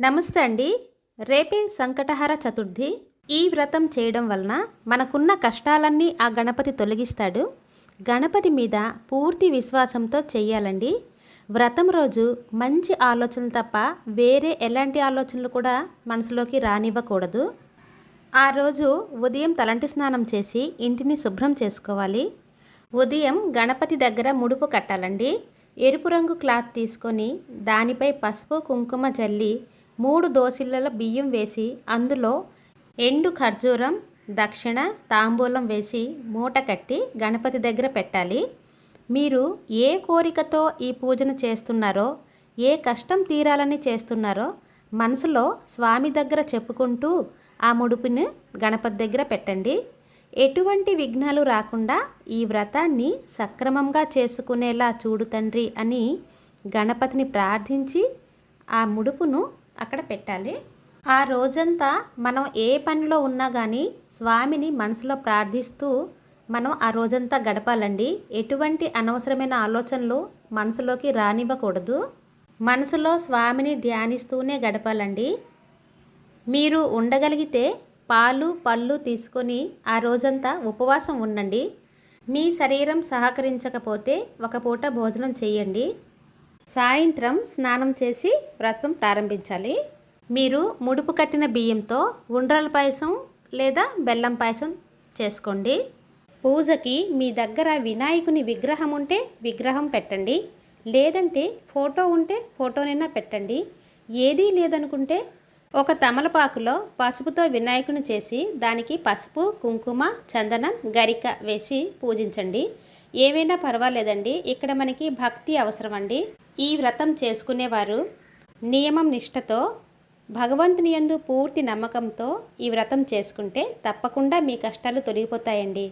నమస్తే అండి. రేపే సంకటహర చతుర్థి. ఈ వ్రతం చేయడం వలన మనకున్న కష్టాలన్నీ ఆ గణపతి తొలగిస్తాడు. గణపతి మీద పూర్తి విశ్వాసంతో చెయ్యాలండి. వ్రతం రోజు మంచి ఆలోచనలు తప్ప వేరే ఎలాంటి ఆలోచనలు కూడా మనసులోకి రానివ్వకూడదు. ఆ రోజు ఉదయం తలంటి స్నానం చేసి ఇంటిని శుభ్రం చేసుకోవాలి. ఉదయం గణపతి దగ్గర ముడుపు కట్టాలండి. ఎరుపు రంగు క్లాత్ తీసుకొని దానిపై పసుపు కుంకుమ జల్లి 3 దోసిళ్ళల బియ్యం వేసి అందులో ఎండు ఖర్జూరం, దక్షిణ, తాంబూలం వేసి మూట కట్టి గణపతి దగ్గర పెట్టాలి. మీరు ఏ కోరికతో ఈ పూజను చేస్తున్నారో, ఏ కష్టం తీరాలని చేస్తున్నారో మనసులో స్వామి దగ్గర చెప్పుకుంటూ ఆ ముడుపుని గణపతి దగ్గర పెట్టండి. ఎటువంటి విఘ్నాలు రాకుండా ఈ వ్రతాన్ని సక్రమంగా చేసుకునేలా చూడు తండ్రి అని గణపతిని ప్రార్థించి ఆ ముడుపును అక్కడ పెట్టాలి. ఆ రోజంతా మనం ఏ పనిలో ఉన్నా కానీ స్వామిని మనసులో ప్రార్థిస్తూ మనం ఆ రోజంతా గడపాలండి. ఎటువంటి అనవసరమైన ఆలోచనలు మనసులోకి రానివ్వకూడదు. మనసులో స్వామిని ధ్యానిస్తూనే గడపాలండి. మీరు ఉండగలిగితే పాలు పళ్ళు తీసుకొని ఆ రోజంతా ఉపవాసం ఉండండి. మీ శరీరం సహకరించకపోతే ఒక పూట భోజనం చేయండి. సాయంత్రం స్నానం చేసి వ్రతం ప్రారంభించాలి. మీరు ముడుపు కట్టిన బియ్యంతో ఉండ్రాల పాయసం లేదా బెల్లం పాయసం చేసుకోండి. పూజకి మీ దగ్గర వినాయకుని విగ్రహం ఉంటే విగ్రహం పెట్టండి. లేదంటే ఫోటో ఉంటే ఫోటోనైనా పెట్టండి. ఏదీ లేదనుకుంటే ఒక తమలపాకులో పసుపుతో వినాయకుని చేసి దానికి పసుపు, కుంకుమ, చందనం, గరిక వేసి పూజించండి. ఏమైనా పర్వాలేదండి. ఇక్కడ మనకి భక్తి అవసరం అండి. ఈ వ్రతం చేసుకునేవారు నియమం నిష్టతో భగవంతుని యందు పూర్తి నమ్మకంతో ఈ వ్రతం చేసుకుంటే తప్పకుండా మీ కష్టాలు తొలగిపోతాయండి.